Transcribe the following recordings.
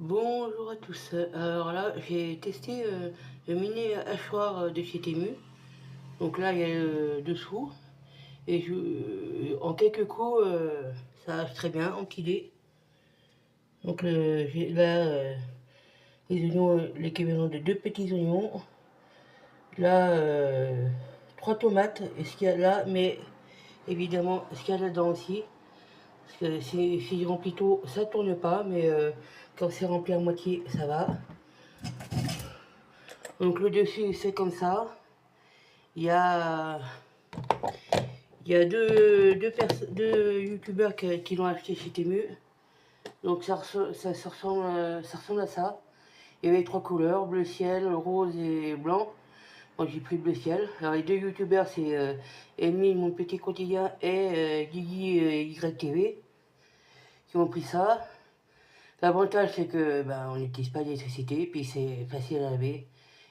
Bonjour à tous. Alors là, j'ai testé le mini hachoir de chez Temu. Donc là, il y a le dessous. Et en quelques coups, ça hache très bien, empilé. Donc j'ai là les oignons, l'équivalent de deux petits oignons. Là, trois tomates, et ce qu'il y a là, mais évidemment, ce qu'il y a là-dedans aussi. Parce que si je remplis tout, ça tourne pas, mais quand c'est rempli à moitié, ça va. Donc le dessus c'est comme ça. Il y a, il y a deux youtubeurs qui l'ont acheté chez Temu. Donc ça ressemble à ça. Il y avait trois couleurs, bleu ciel, rose et blanc. Moi j'ai pris bleu ciel. Alors les deux youtubeurs c'est Amy, mon petit quotidien, et Guigui YTV qui ont pris ça. L'avantage c'est que on n'utilise pas d'électricité, puis c'est facile à laver.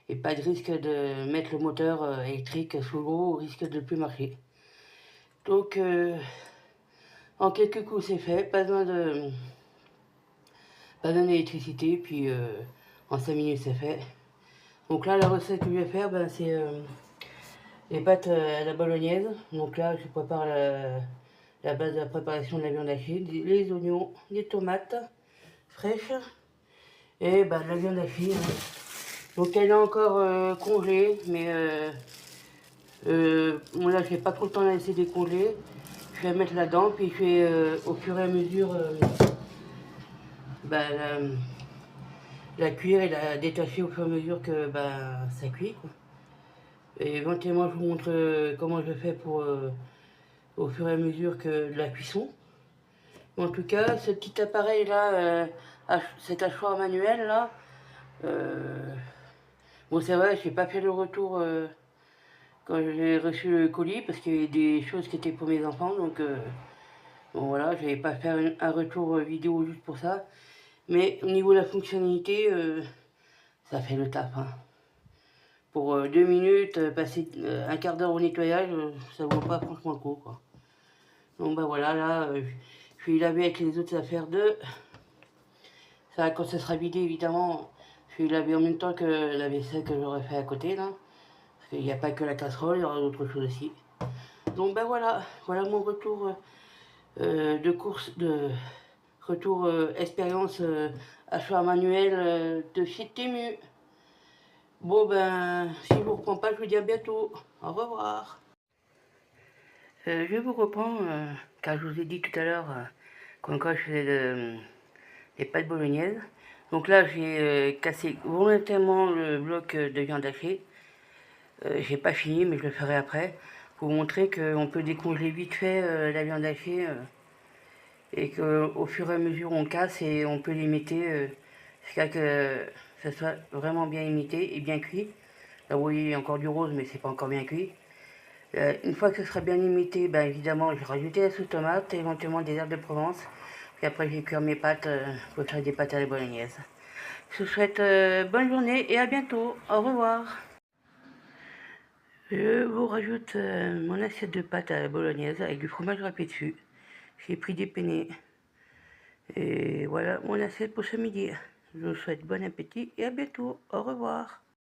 Et pas de risque de mettre le moteur électrique sous l'eau, au risque de ne plus marcher. Donc en quelques coups c'est fait, pas besoin d'électricité, puis en 5 minutes c'est fait. Donc là la recette que je vais faire, c'est les pâtes à la bolognaise. Donc là je prépare la base de la préparation de la viande hachée, les oignons, les tomates fraîches et de la viande hachée. Donc elle est encore congelée, mais bon là j'ai pas trop le temps de la laisser décongeler. Je vais la mettre là-dedans, puis je vais au fur et à mesure bah, la cuire et la détacher au fur et à mesure que ça cuit, quoi. Et éventuellement je vous montre comment je fais pour au fur et à mesure que de la cuisson. En tout cas, ce petit appareil là, cet hachoir manuel là, bon c'est vrai, j'ai pas fait le retour quand j'ai reçu le colis parce qu'il y avait des choses qui étaient pour mes enfants, donc bon voilà, je vais pas faire un retour vidéo juste pour ça. Mais au niveau de la fonctionnalité, ça fait le taf, hein. Pour 2 minutes, passer un quart d'heure au nettoyage, ça vaut pas franchement le coup, quoi. Donc voilà, là, je vais laver avec les autres affaires de. Ça, quand ça sera vidé, évidemment, je vais laver en même temps que la vaisselle que j'aurais fait à côté, là. Parce qu'il n'y a pas que la casserole, il y aura d'autres choses aussi. Donc voilà, voilà mon retour de course, de retour expérience achat manuel de chez Temu. Bon si je vous reprends pas, je vous dis à bientôt. Au revoir. Je vous reprends, car je vous ai dit tout à l'heure, quand je faisais les pâtes bolognaises. Donc là, j'ai cassé volontairement le bloc de viande hachée. J'ai pas fini, mais je le ferai après. Pour vous montrer qu'on peut décongeler vite fait la viande hachée. Et qu'au fur et à mesure on casse et on peut l'imiter jusqu'à que ça soit vraiment bien imité et bien cuit. Là vous voyez il y a encore du rose mais c'est pas encore bien cuit. Une fois que ce sera bien imité, évidemment je vais rajouter la sauce tomate, éventuellement des herbes de Provence. Puis après je vais cuire mes pâtes pour faire des pâtes à la bolognaise. Je vous souhaite bonne journée et à bientôt. Au revoir. Je vous rajoute mon assiette de pâtes à la bolognaise avec du fromage râpé dessus. J'ai pris des penne. Et voilà mon assiette pour ce midi. Je vous souhaite bon appétit et à bientôt. Au revoir.